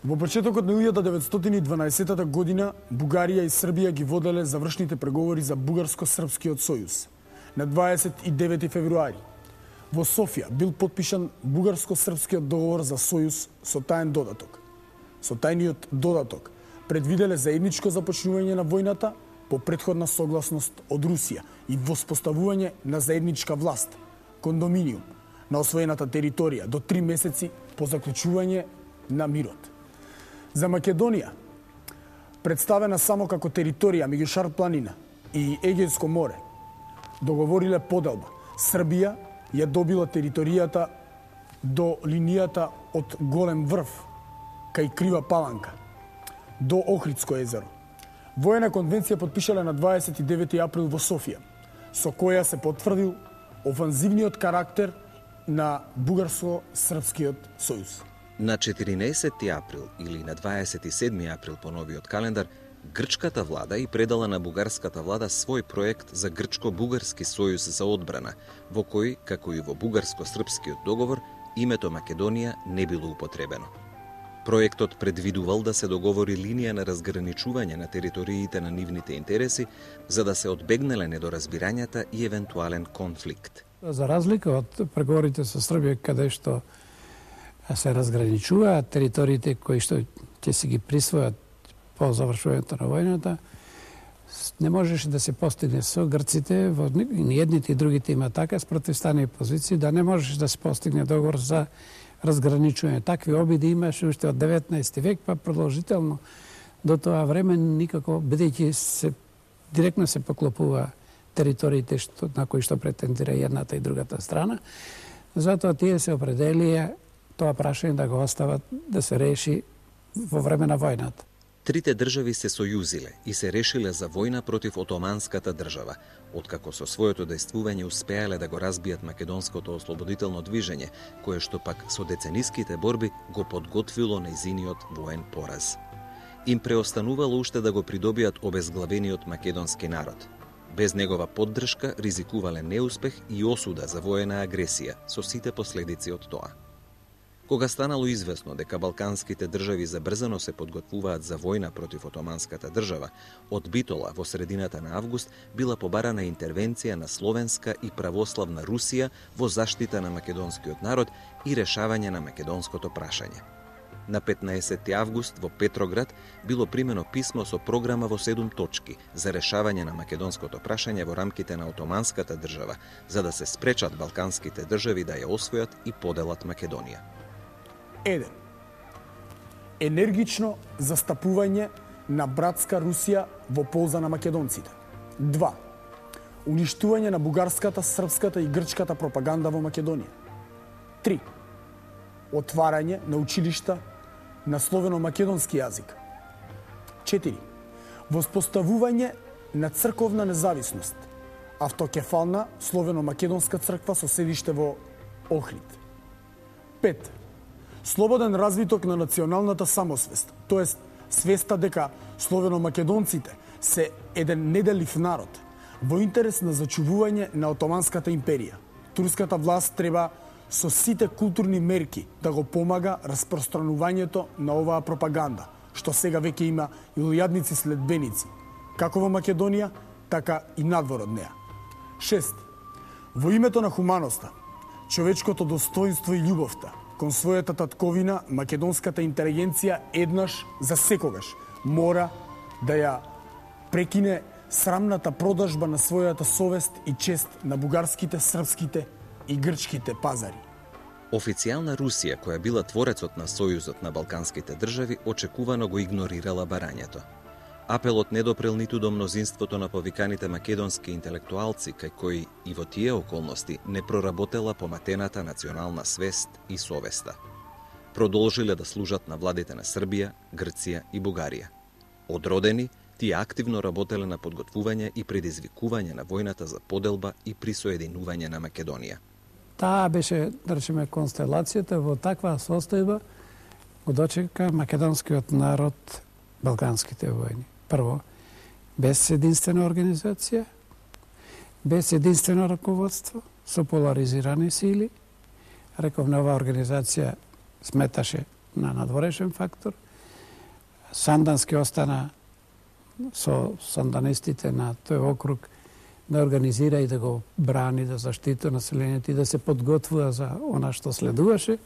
Во почетокот на 1912 година Бугарија и Србија ги воделе завршните преговори за Бугарско-српскиот сојуз. На 29 февруари во Софија бил потпишан Бугарско-српскиот договор за сојуз со таен додаток. Со тајниот додаток предвиделе заедничко започнување на војната по претходна согласност од Русија и воспоставување на заедничка власт, кондоминиум, на освоената територија до 3 месеци по заклучување на мирот. За Македонија, представена само како територија меѓу Шар планина и Егејско море, договориле поделба. Србија ја добила територијата до линијата од Голем врв кај Крива Паланка до Охридско езеро. Воена конвенција подпишале на 29 април во Софија, со која се потврдил офанзивниот карактер на Бугарско-српскиот сојуз. На 14 април или на 27 април по новиот календар, грчката влада и предала на бугарската влада свој проект за грчко-бугарски сојуз за одбрана, во кој, како и во бугарско-српскиот договор, името Македонија не било употребено. Проектот предвидувал да се договори линија на разграничување на териториите на нивните интереси, за да се одбегнеле недоразбирањата и евентуален конфликт. За разлика од преговорите со Србија, каде што се разграничуваат териториите кои што ќе си ги присвојат по завршувањето на војната, не можеше да се постигне со грците, во ни едните и другите има така спротивстани позиции, да не можеше да се постигне договор за разграничување. Такви обиди имаше уште од 19 век, па продолжително до тоа време никако, бидејќи се директно се поклопува териториите на кои што претендира едната и другата страна. Затоа тие се определија тоа прашање да го остават да се реши во време на војната. Трите држави се сојузиле и се решиле за војна против Отоманската држава, откако со своето дејствување успеале да го разбијат македонското ослободително движење, кое што пак со децениските борби го подготвило нејзиниот воен пораз. Им преостанувало уште да го придобијат обезглавениот македонски народ. Без негова поддршка ризикувале неуспех и осуда за воена агресија со сите последици од тоа. Кога станало известно дека балканските држави забрзано се подготвуваат за војна против Отоманската држава, од Битола во средината на август била побарана интервенција на словенска и православна Русија во заштита на македонскиот народ и решавање на македонското прашање. На 15 август во Петроград било примено писмо со програма во 7 точки за решавање на македонското прашање во рамките на Отоманската држава, за да се спречат балканските држави да ја освојат и поделат Македонија. 1. Енергично застапување на братска Русија во полза на македонците. 2. Уништување на бугарската, српската и грчката пропаганда во Македонија. 3. Отварање на училишта на словено-македонски јазик. 4. Воспоставување на црковна независност, автокефална словено-македонска црква со седиште во Охрид. 5. Слободен развиток на националната самосвест, тоест свеста дека словено-македонците се еден неделив народ, во интерес на зачувување на Отоманската империја. Турската власт треба со сите културни мерки да го помага распространувањето на оваа пропаганда, што сега веќе има и лојадници следбеници, како во Македонија, така и надвор од неа. 6. Во името на хуманоста, човечкото достоинство и љубовта кон својата татковина, македонската интелигенција еднаш за секогаш мора да ја прекине срамната продажба на својата совест и чест на бугарските, српските и грчките пазари. Официјална Русија, која била творецот на Сојузот на Балканските држави, очекувано го игнорирала барањето. Апелот не допрел ниту до мнозинството на повиканите македонски интелектуалци, кај кои и во тие околности не проработела поматената национална свест и совеста. Продолжиле да служат на владите на Србија, Грција и Бугарија. Одродени, тие активно работеле на подготвување и предизвикување на војната за поделба и присоединување на Македонија. Таа беше, да речеме, констелацијата. Во таква состојба го дочека македонскиот народ балканските војни. Прво, без единствена организација, без единствено раководство, со поларизирани сили. Реков, на оваа организација сметаше на надворешен фактор. Сандански остана со санданистите на тој округ да организира и да го брани, да заштити населението и да се подготвува за она што следуваше.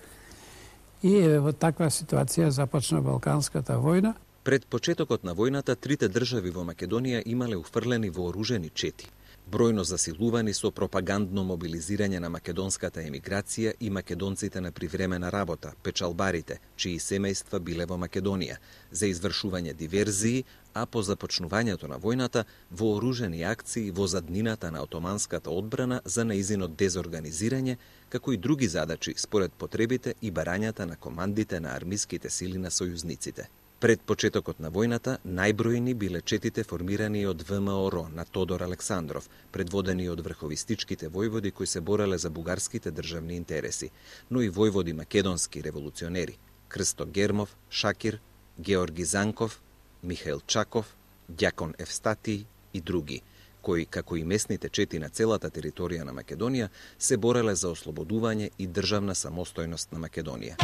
И во таква ситуација започна Балканската војна. Пред почетокот на војната, трите држави во Македонија имале уфрлени вооружени чети, бројно засилувани со пропагандно мобилизирање на македонската емиграција и македонците на привремена работа, печалбарите, чии семејства биле во Македонија, за извршување диверзии, а по започнувањето на војната, вооружени акции во заднината на отоманската одбрана за неизинот дезорганизирање, како и други задачи според потребите и барањата на командите на армиските сили на сојузниците. Пред почетокот на војната, најбројни биле четите формирани од ВМРО на Тодор Александров, предводени од врховистичките војводи кои се бореле за бугарските државни интереси, но и војводи македонски револуционери – Крсто Гермов, Шакир, Георги Занков, Михаил Чаков, Дјакон Евстатиј и други, кои, како и местните чети на целата територија на Македонија, се бореле за ослободување и државна самостојност на Македонија.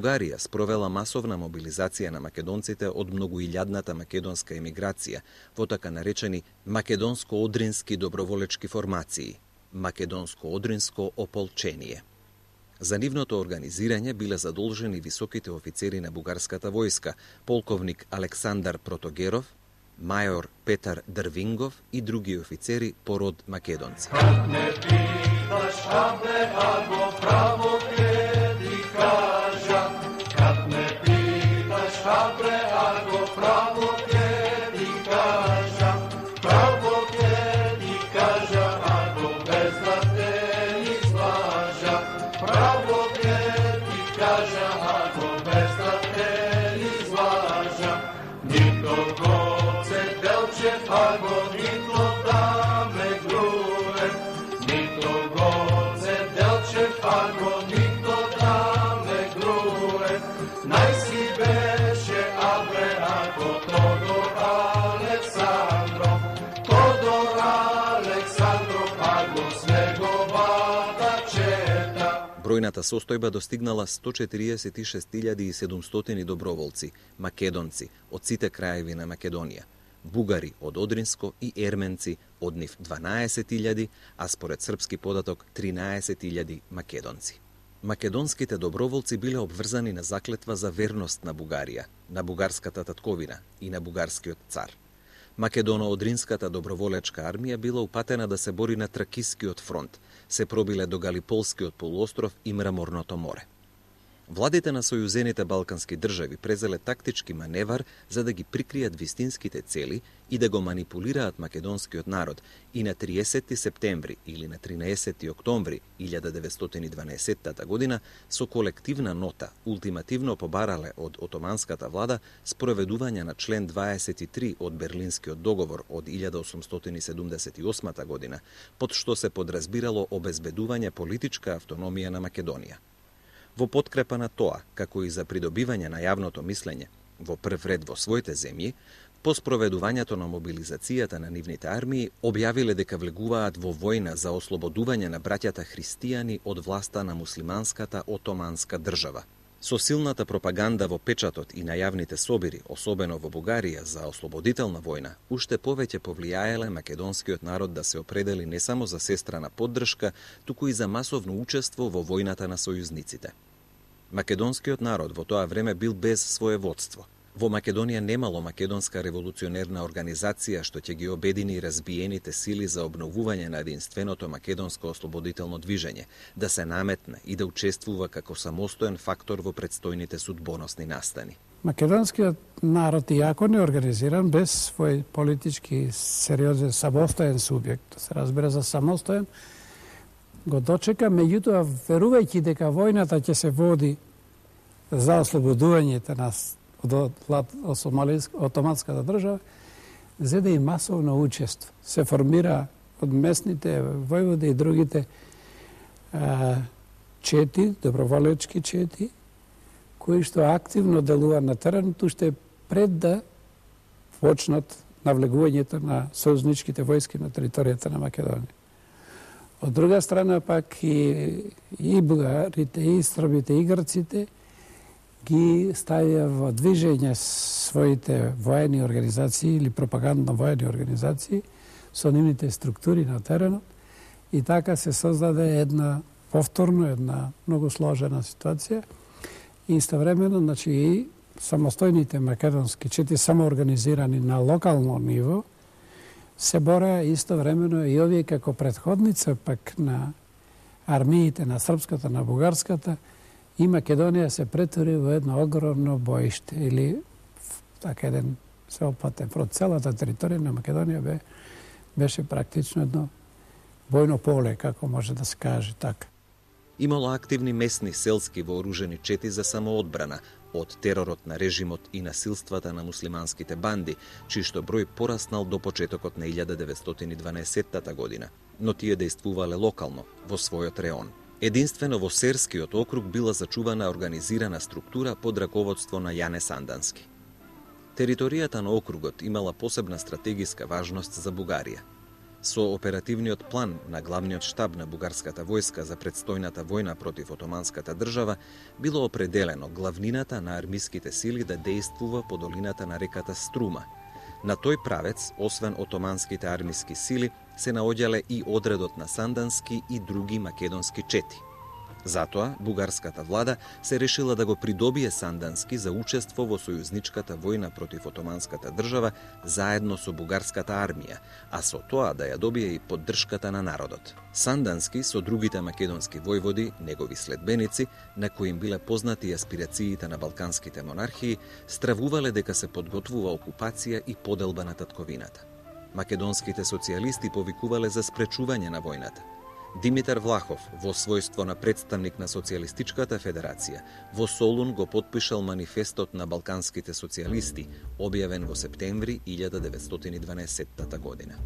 Бугарија спровела масовна мобилизација на македонците од многоилјадната македонска емиграција во така наречени македонско-одрински доброволечки формации, македонско-одринско ополчение. За нивното организирање биле задолжени високите офицери на бугарската војска, полковник Александар Протогеров, мајор Петар Дрвингов и други офицери по род македонци. Бројната состојба достигнала 146.700 доброволци, македонци од сите краеви на Македонија, бугари од Одринско и ерменци од нив 12.000, а според српски податок 13.000 македонци. Македонските доброволци биле обврзани на заклетва за верност на Бугарија, на бугарската татковина и на бугарскиот цар. Македоно-одринската доброволечка армија била упатена да се бори на Тракискиот фронт, се пробиле до Галиполскиот полуостров и Мраморното море. Владите на сојузените балкански држави презеле тактички маневар за да ги прикријат вистинските цели и да го манипулираат македонскиот народ и на 30 септември или на 13 октомври 1912 година со колективна нота ултимативно побарале од отоманската влада спроведување на член 23 од Берлинскиот договор од 1878 година, под што се подразбирало обезбедување политичка автономија на Македонија. Во подкрепа на тоа, како и за придобивање на јавното мислење во прв ред во своите земји, по спроведувањето на мобилизацијата на нивните армии, објавиле дека влегуваат во војна за ослободување на браќата христијани од власта на муслиманската отоманска држава. Со силната пропаганда во печатот и на јавните собири, особено во Бугарија, за ослободителна војна, уште повеќе повлијаеле македонскиот народ да се определи не само за сестрана поддршка, туку и за масовно учество во војната на сојузниците. Македонскиот народ во тоа време бил без своеводство. Во Македонија немало македонска револуционерна организација што ќе ги обедини разбиените сили за обновување на единственото македонско ослободително движење, да се наметне и да учествува како самостоен фактор во предстојните судбоносни настани. Македонскиот народ, иако не организиран, без свој политички сериозен самостоен субјект, да се разбере за самостоен, го дочека, меѓутоа верувајќи дека војната ќе се води за ослободувањето на отоманската држава, зеде и масовно учество. Се формира од местните војводи и другите чети, доброволечки чети, кои што активно делуваат на теренот, уште пред да почнат навлегувањето на сојузничките војски на територијата на Македонија. Од друга страна пак и бугарите, и србите, и грците ги ставија во движење своите воени организации или пропагандно воени организации со нивните структури на теренот и така се создаде една многу сложена ситуација и истовремено, значи, и самостојните македонски чети самоорганизирани на локално ниво се бореа истовремено и овие како предходница пак на армиите на српската, на бугарската, и Македонија се претвори во едно огромно боиште или така еден сеопатен фронт. Целата територија на Македонија беше практично едно војно поле, како може да се каже така. Имало активни местни селски вооружени чети за самоодбрана од теророт на режимот и насилствата на муслиманските банди, чиј што број пораснал до почетокот на 1912 година, но тие действувале локално во својот реон. Единствено во Серскиот округ била зачувана организирана структура под раководство на Јане Сандански. Територијата на округот имала посебна стратегиска важност за Бугарија. Со оперативниот план на главниот штаб на бугарската војска за предстојната војна против отоманската држава било определено главнината на армиските сили да действува по долината на реката Струма. На тој правец, освен отоманските армиски сили, се наоѓале и одредот на Сандански и други македонски чети. Затоа, бугарската влада се решила да го придобие Сандански за учество во сојузничката војна против отоманската држава заедно со бугарската армија, а со тоа да ја добие и поддршката на народот. Сандански со другите македонски војводи, негови следбеници, на кои им биле познати аспирациите на балканските монархии, стравувале дека се подготвува окупација и поделба на татковината. Македонските социјалисти повикувале за спречување на војната. Димитар Влахов, во својство на представник на Социјалистичката федерација, во Солун го потпишал манифестот на балканските социјалисти, објавен во септември 1912 година.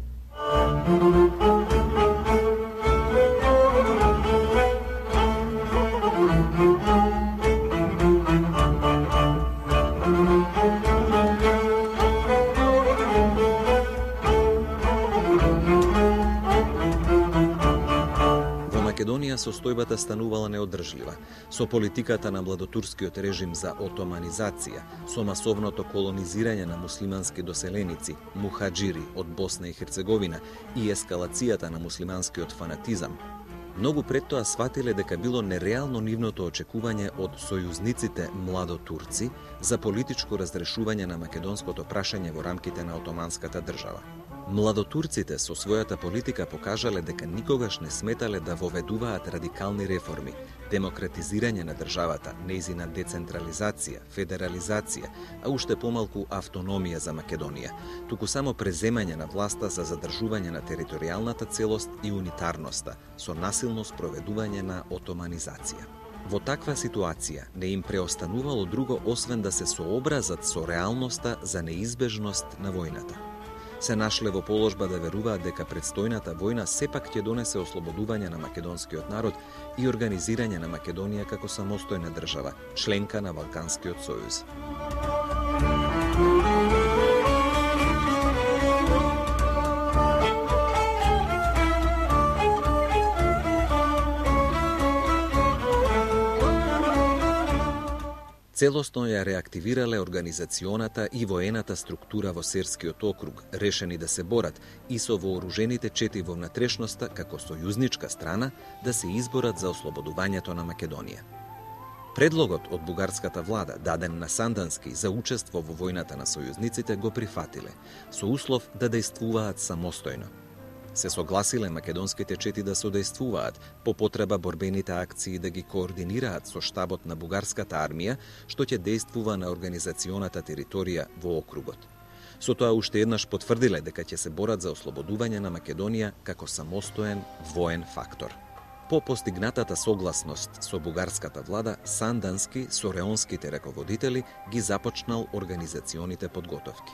Македонија состојбата станувала неодржлива, со политиката на младотурскиот режим за отоманизација, со масовното колонизирање на муслимански доселеници, мухаџири од Босна и Херцеговина и ескалацијата на муслиманскиот фанатизам. Многу пред тоа сватиле дека било нереално нивното очекување од сојузниците младотурци за политичко разрешување на македонското прашање во рамките на отоманската држава. Младотурците со својата политика покажале дека никогаш не сметале да воведуваат радикални реформи, демократизирање на државата, нејзина децентрализација, федерализација, а уште помалку автономија за Македонија, туку само преземање на власта за задржување на територијалната целост и унитарноста, со насилно спроведување на отоманизација. Во таква ситуација не им преостанувало друго освен да се сообразат со реалноста за неизбежност на војната. Се нашле во положба да веруваат дека предстојната војна сепак ќе донесе ослободување на македонскиот народ и организирање на Македонија како самостојна држава, членка на Балканскиот сојуз. Целосно ја реактивирале организационата и воената структура во Серскиот округ, решени да се борат и со вооружените чети во внатрешноста како сојузничка страна да се изборат за ослободувањето на Македонија. Предлогот од бугарската влада, даден на Сандански за учество во војната на сојузниците, го прифатиле, со услов да дејствуваат самостојно. Се согласиле македонските чети да содействуваат, по потреба борбените акции да ги координираат со штабот на бугарската армија, што ќе дејствува на организационата територија во округот. Со тоа уште еднаш потврдиле дека ќе се борат за ослободување на Македонија како самостоен воен фактор. По постигнатата согласност со бугарската влада, Сандански со реонските раководители ги започнал организационите подготовки.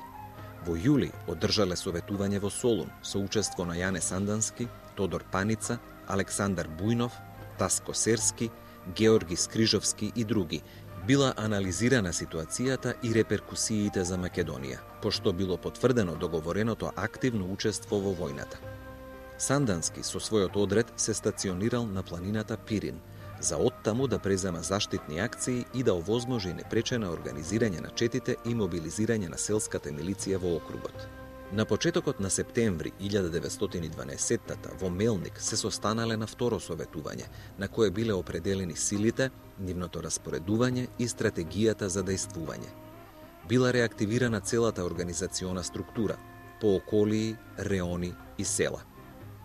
Во јули одржале советување во Солун со учество на Јане Сандански, Тодор Паница, Александар Бујнов, Таско Серски, Георги Скрижовски и други. Била анализирана ситуацијата и реперкусиите за Македонија, пошто било потврдено договореното активно учество во војната. Сандански со својот одред се стационирал на планината Пирин, за оттаму да презема заштитни акции и да овозможи непречено организирање на четите и мобилизирање на селската милиција во округот. На почетокот на септември 1912 во Мелник се состанале на второ советување, на кое биле определени силите, нивното распоредување и стратегијата за дејствување. Била реактивирана целата организациона структура, по околии, реони и села.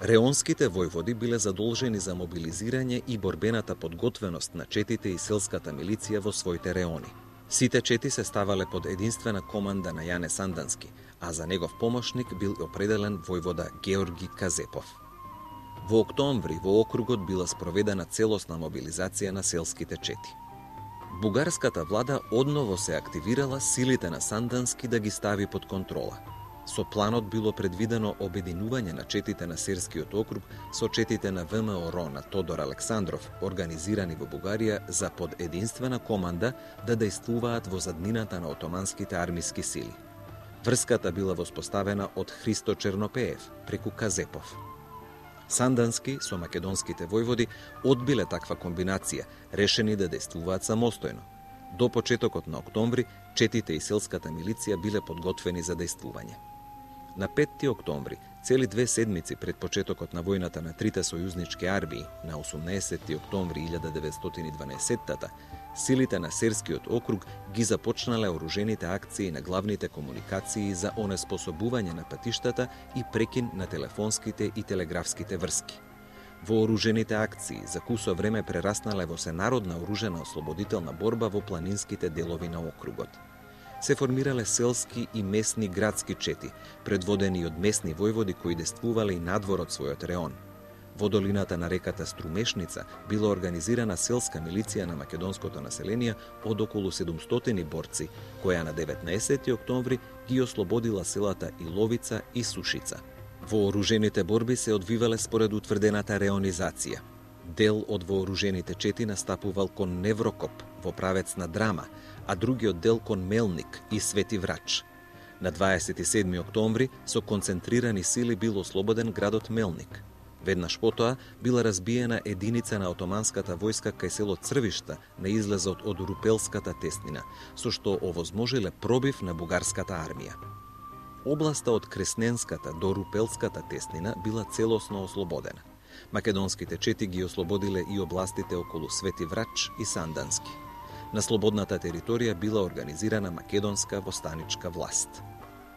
Реонските војводи биле задолжени за мобилизирање и борбената подготвеност на четите и селската милиција во своите реони. Сите чети се ставале под единствена команда на Јане Сандански, а за негов помошник бил определен војвода Георги Казепов. Во октомври во округот била спроведена целосна мобилизација на селските чети. Бугарската влада одново се активирала силите на Сандански да ги стави под контрола. Со планот било предвидено обединување на четите на Серскиот округ со четите на ВМРО на Тодор Александров, организирани во Бугарија за под единствена команда да дејствуваат во заднината на отоманските армиски сили. Врската била воспоставена од Христо Чернопеев преку Казепов. Сандански со македонските војводи одбиле таква комбинација, решени да дејствуваат самостојно. До почетокот на октомври, четите и селската милиција биле подготвени за дејствување. На 5 октомври, цели 2 седмици пред почетокот на војната на трите сојузнички армии, на 18 октомври 1912, силите на Серскиот округ ги започнале оружените акции на главните комуникации за онеспособување на патиштата и прекин на телефонските и телеграфските врски. Вооружените акции за кусо време прераснале во сенародна оружена ослободителна борба во планинските делови на округот. Се формирале селски и месни градски чети, предводени од месни војводи кои дејствувале и надвор од својот реон. Во долината на реката Струмешница била организирана селска милиција на македонското население од околу 700 борци, која на 19 октомври ги ослободила селата Иловица и Сушица. Вооружените борби се одвивале според утврдената реонизација. Дел од вооружените чети настапувал кон Неврокоп во правец на Драма, а другиот дел кон Мелник и Свети Врач. На 27 октомври со концентрирани сили бил ослободен градот Мелник. Веднаш потоа била разбиена единица на отоманската војска кај село Црвишта на излезот од Рупелската теснина, со што овозможиле пробив на бугарската армија. Областа од Кресненската до Рупелската теснина била целосно ослободена. Македонските чети ги ослободиле и областите околу Свети Врач и Сандански. На слободната територија била организирана македонска востаничка власт.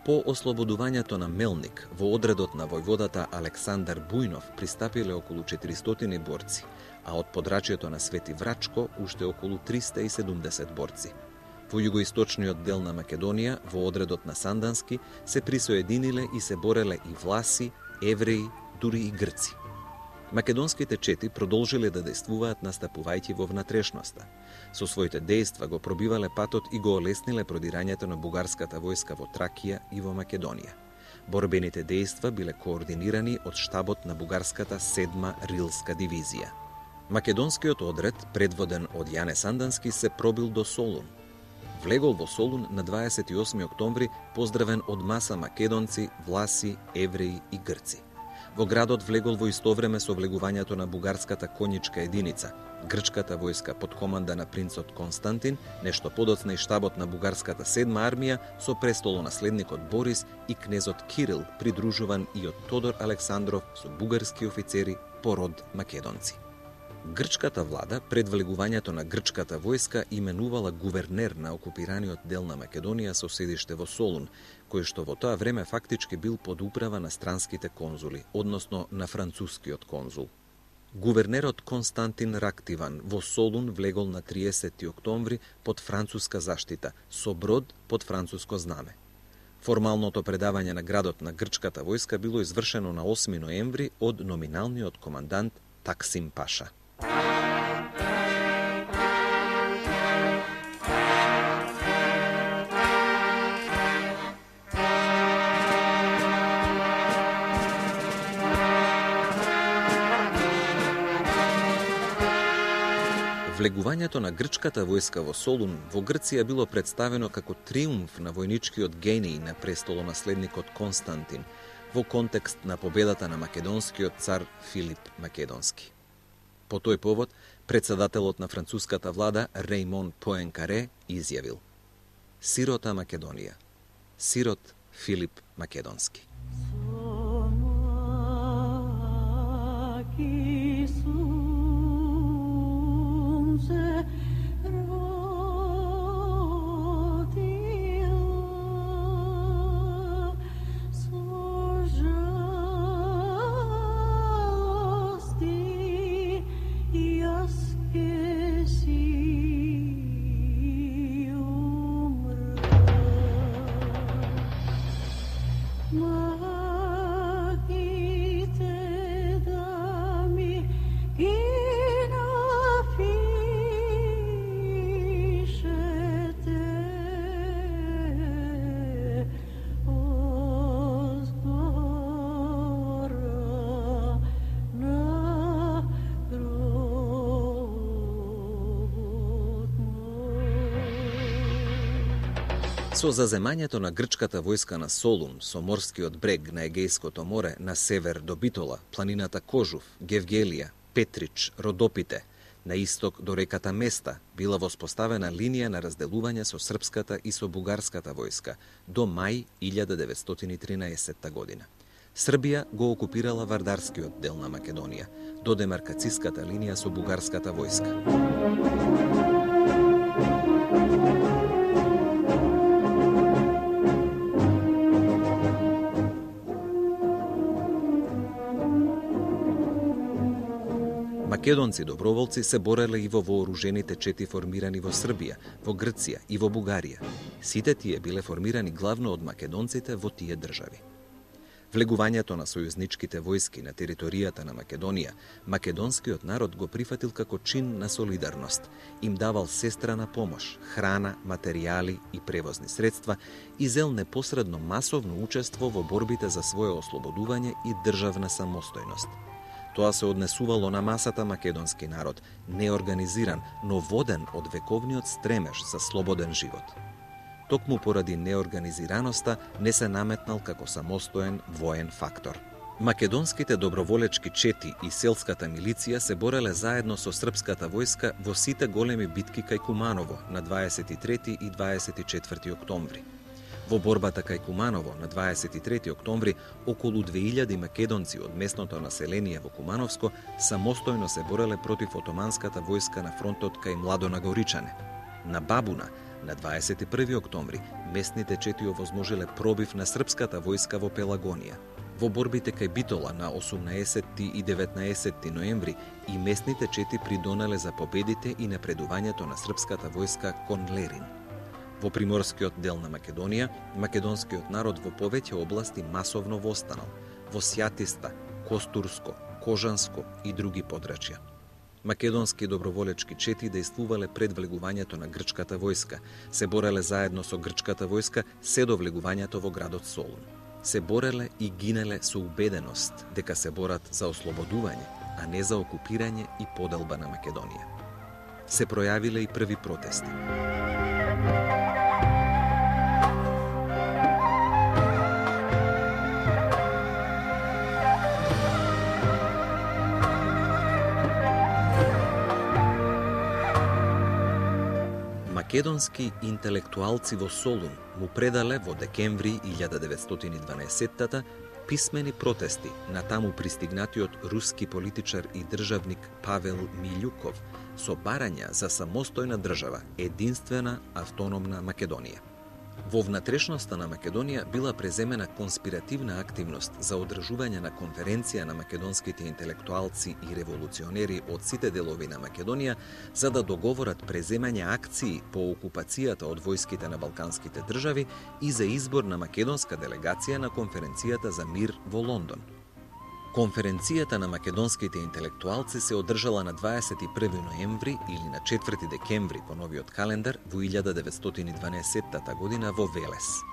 По ослободувањето на Мелник, во одредот на војводата Александар Бујнов пристапиле околу 400 борци, а од подрачјето на Свети Врачко уште околу 370 борци. Во југоисточниот дел на Македонија, во одредот на Сандански, се присоединиле и се бореле и власи, евреи, дури и грци. Македонските чети продолжиле да дејствуваат настапувајќи во внатрешноста. Со своите дејства го пробивале патот и го олесниле продирањето на бугарската војска во Тракија и во Македонија. Борбените дејства биле координирани од штабот на бугарската 7-ма рилска дивизија. Македонскиот одред, предводен од Јане Сандански, се пробил до Солун. Влегол во Солун на 28 октомври, поздравен од маса македонци, власи, евреи и грци. Во градот влегол во исто време со влегувањето на бугарската конјичка единица, грчката војска под команда на принцот Константин, нешто подоцна и штабот на бугарската 7-ма армија со престолонаследникот Борис и кнезот Кирил, придружуван и од Тодор Александров со бугарски офицери по род македонци. Грчката влада пред влегувањето на грчката војска именувала гувернер на окупираниот дел на Македонија со седиште во Солун, кој што во тоа време фактички бил под управа на странските конзули, односно на францускиот конзул. Гувернерот Константин Рактиван во Солун влегол на 30 октомври под француска заштита, со брод под француско знаме. Формалното предавање на градот на грчката војска било извршено на 8 ноември од номиналниот командант Таксим Паша. Влегувањето на грчката војска во Солун во Грција било представено како триумф на војничкиот гений на престолонаследникот Константин во контекст на победата на македонскиот цар Филип Македонски. По тој повод, председателот на француската влада Реймон Поенкаре изјавил: "Сирота Македонија, сирот Филип Македонски." Со заземањето на грчката војска на Солун со морскиот брег на Егејското море на север до Битола, планината Кожув, Гевгелија, Петрич, Родопите, на исток до реката Места, била воспоставена линија на разделување со српската и со бугарската војска до мај 1913 година. Србија го окупирала вардарскиот дел на Македонија, до демаркацијската линија со бугарската војска. Македонци доброволци се бореле и во вооружените чети формирани во Србија, во Грција и во Бугарија. Сите тие биле формирани главно од македонците во тие држави. Влегувањето на сојузничките војски на територијата на Македонија, македонскиот народ го прифатил како чин на солидарност, им давал сестрана помош, храна, материјали и превозни средства и зел непосредно масовно учество во борбите за свое ослободување и државна самостојност. Тоа се однесувало на масата македонски народ, неорганизиран, но воден од вековниот стремеж за слободен живот. Токму поради неорганизираноста не се наметнал како самостоен воен фактор. Македонските доброволечки чети и селската милиција се бореле заедно со српската војска во сите големи битки кај Куманово на 23 и 24 октомври. Во борбата кај Куманово на 23 октомври околу 2000 македонци од местното население во Кумановско самостојно се бореле против отоманската војска на фронтот кај Младо Нагоричане. На Бабуна На 21 октомври местните чети овозможиле пробив на српската војска во Пелагонија. Во борбите кај Битола на 18 и 19 ноември и местните чети придонале за победите и напредувањето на српската војска кон Лерин. Во приморскиот дел на Македонија, македонскиот народ во повеќе области масовно востанал, во Сјатиста, Костурско, Кожанско и други подрачја. Македонски доброволечки чети дејствувале пред влегувањето на грчката војска, се бореле заедно со грчката војска се до влегувањето во градот Солун. Се бореле и гинеле со убеденост дека се борат за ослободување, а не за окупирање и поделба на Македонија. Се пројавиле и први протести. Македонски интелектуалци во Солун му предале во декември 1912 писмени протести на таму пристигнатиот руски политичар и државник Павел Милјуков со барања за самостојна држава, единствена автономна Македонија. Во внатрешноста на Македонија била преземена конспиративна активност за одржување на конференција на македонските интелектуалци и револуционери од сите делови на Македонија за да договорат преземање акции по окупацијата од војските на балканските држави и за избор на македонска делегација на конференцијата за мир во Лондон. Конференцијата на македонските интелектуалци се одржала на 21 ноември или на 4 декември по новиот календар во 1912 година во Велес.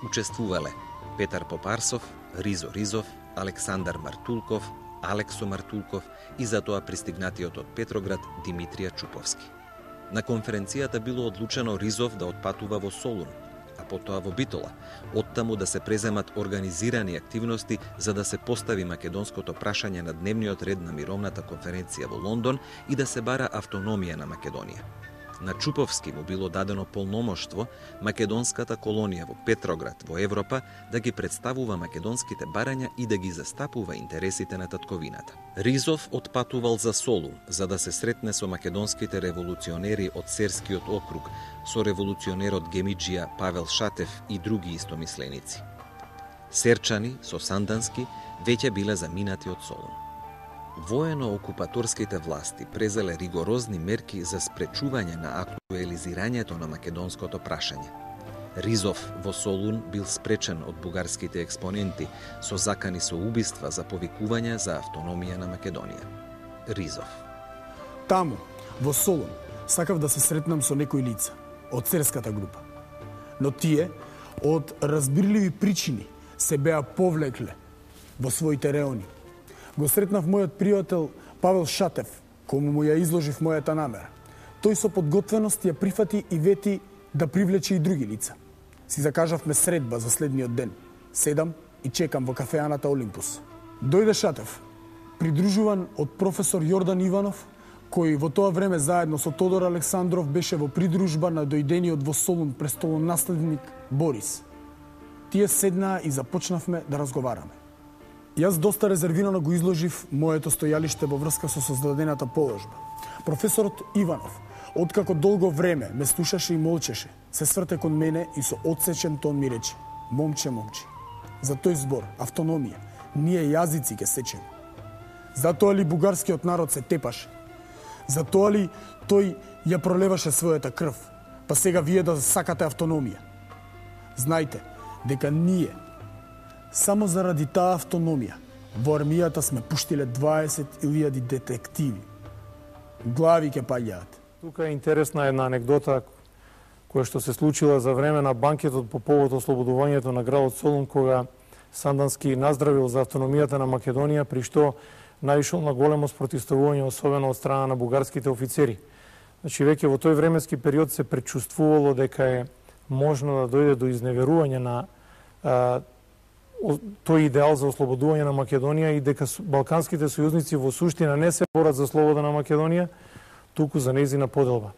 Учествувале Петар Попарсов, Ризо Ризов, Александар Мартулков, Алексо Мартулков и затоа пристигнатиот од Петроград Димитрија Чуповски. На конференцијата било одлучено Ризов да отпатува во Солун, а потоа во Битола, оттаму да се преземат организирани активности за да се постави македонското прашање на дневниот ред на мировната конференција во Лондон и да се бара автономија на Македонија. На Чуповски му било дадено полномоштво македонската колонија во Петроград во Европа да ги представува македонските барања и да ги застапува интересите на татковината. Ризов отпатувал за Солун за да се сретне со македонските револуционери од Серскиот округ, со револуционерот Гемиџија Павел Шатев и други истомисленици. Серчани со Сандански веќе биле заминати од Солун. Воено-окупаторските власти презеле ригорозни мерки за спречување на актуализирањето на македонското прашање. Ризов во Солун бил спречен од бугарските експоненти со закани со убиства за повикување за автономија на Македонија. Ризов. Таму, во Солун, сакав да се сретнам со некои лица од серската група. Но тие, од разбирливи причини, се беа повлекле во своите реони. Го сретнав мојот пријател Павел Шатев, кому му ја изложив мојата намера. Тој со подготвеност ја прифати и вети да привлече и други лица. Си закажавме средба за следниот ден. Седам и чекам во кафеаната Олимпус. Дојде Шатев, придружуван од професор Јордан Иванов, кој во тоа време заедно со Тодор Александров беше во придружба на дојдениот во Солун престолонаследник Борис. Тие седнаа и започнавме да разговараме. Јас доста резервирано го изложив моето стојалиште во врска со создадената положба. Професорот Иванов, откако долго време ме слушаше и молчеше, се сврте кон мене и со одсечен тон ми рече: "Момче, за тој збор, автономија, ние јазици ќе сечеме. Затоа ли бугарскиот народ се тепаше? Затоа ли тој ја пролеваше својата крв, па сега вие да сакате автономија? Знајте дека ние само заради таа автономија во армијата сме пуштиле 20.000 детективи. Глави ќе паѓаат." Тука е интересна една анегдота која што се случила за време на банкетот по повод ослободувањето на градот Солун, кога Сандански наздравил за автономијата на Македонија, при што наишол на големо спротивставување, особено од страна на бугарските офицери. Значи, веќе во тој временски период се пречувствувало дека е можно да дојде до изневерување на тој идеал за ослободување на Македонија и дека балканските сојузници во суштина не се борат за слобода на Македонија, туку за нејзина поделба.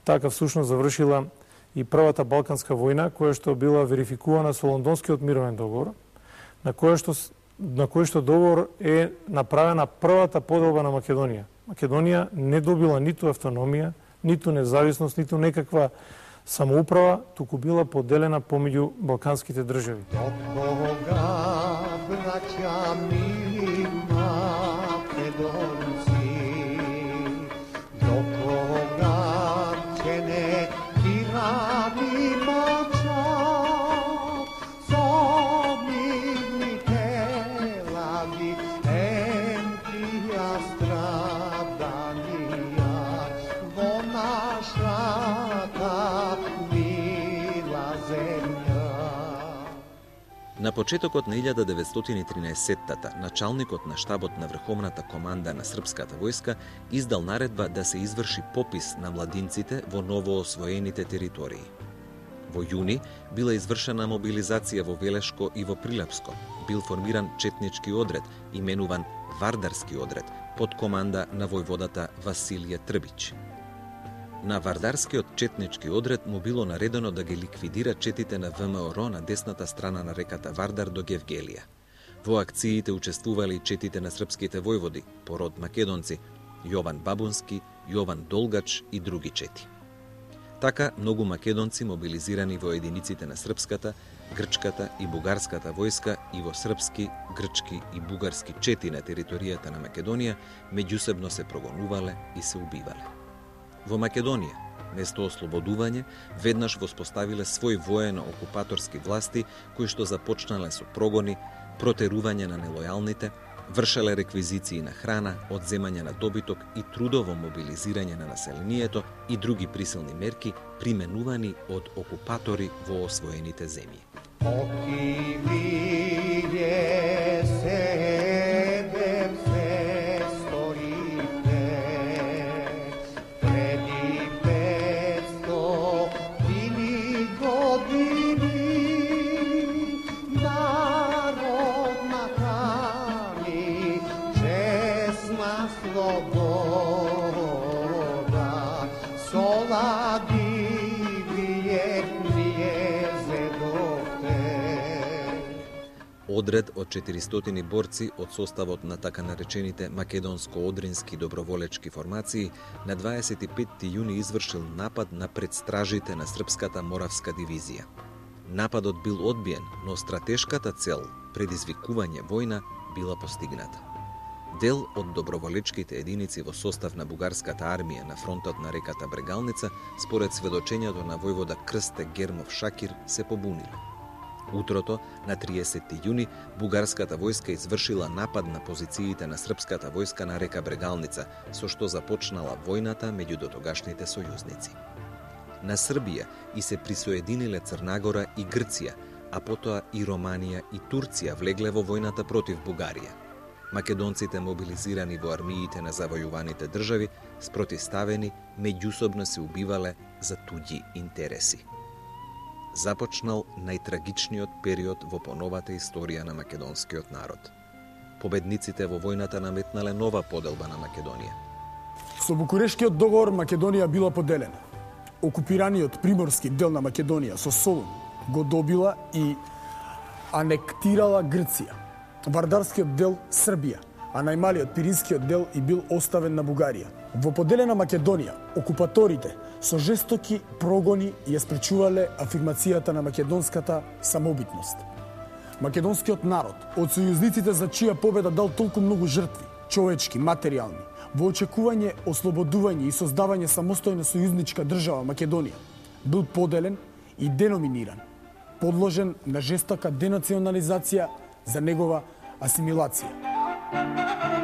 Така всушност завршила и првата Балканска војна, која што била верификувана со Лондонскиот мировен договор, на кој што договор е направена првата поделба на Македонија. Македонија не добила ниту автономија, ниту независност, ниту некаква самоуправа, туку била поделена помеѓу балканските држави. До кога, браќа мили македонци, до кога ќе не тирани мачат, со мирните лаги, емтија страданија, во нашата мила земја. На почетокот на 1913-тата, началникот на штабот на Врховната команда на Српската војска издал наредба да се изврши попис на младинците во новоосвоените територии. Во јуни била извршена мобилизација во Велешко и во Прилепско. Бил формиран четнички одред, именуван Вардарски одред, под команда на војводата Василije Трбич. На Вардарскиот четнички одред му било наредено да ги ликвидира четите на ВМРО на десната страна на реката Вардар до Гевгелија. Во акциите учествувале и четите на српските војводи, по род македонци, Јован Бабунски, Јован Долгач и други чети. Така, многу македонци мобилизирани во единиците на српската, грчката и бугарската војска и во српски, грчки и бугарски чети на територијата на Македонија, меѓусебно се прогонувале и се убивале. Во Македонија, место ослободување, веднаш воспоставиле свој воено-окупаторски власти, кои што започнале со прогони, протерување на нелојалните, вршеле реквизиции на храна, одземање на добиток и трудово мобилизирање на населението и други присилни мерки применувани од окупатори во освоените земји. Отивие себе се сторите, преди 500 години, народната ни честна слобода, со ладивие Одред од 400 борци од составот на така наречените македонско-одрински доброволечки формации на 25 јуни извршил напад на предстражите на Српската Моравска дивизија. Нападот бил одбиен, но стратешката цел, предизвикување војна, била постигната. Дел од доброволечките единици во состав на бугарската армија на фронтот на реката Брегалница, според сведочењето на војвода Крсте Гермов Шакир, се побуниле. Утрото, на 30 јуни, бугарската војска извршила напад на позициите на српската војска на река Брегалница, со што започнала војната меѓу дотогашните сојузници. На Србија и се присоединиле Црнагора и Грција, а потоа и Романија и Турција влегле во војната против Бугарија. Македонците мобилизирани во армиите на завојуваните држави, спротивставени, меѓусобно се убивале за туѓи интереси. Започнал најтрагичниот период во поновата историја на македонскиот народ. Победниците во војната наметнале нова поделба на Македонија. Со Букурешкиот договор Македонија била поделена. Окупираниот приморски дел на Македонија со Солун го добила и анектирала Грција. Вардарскиот дел Србија, а најмалиот Пиринскиот дел и бил оставен на Бугарија. Во поделена Македонија, окупаторите со жестоки прогони ја спречувале афирмацијата на македонската самобитност. Македонскиот народ, од сојузниците за чија победа дал толку многу жртви, човечки, материјални, во очекување ослободување и создавање самостојна сојузничка држава Македонија, бил поделен и деноминиран, подложен на жестока денационализација за негова асимилација.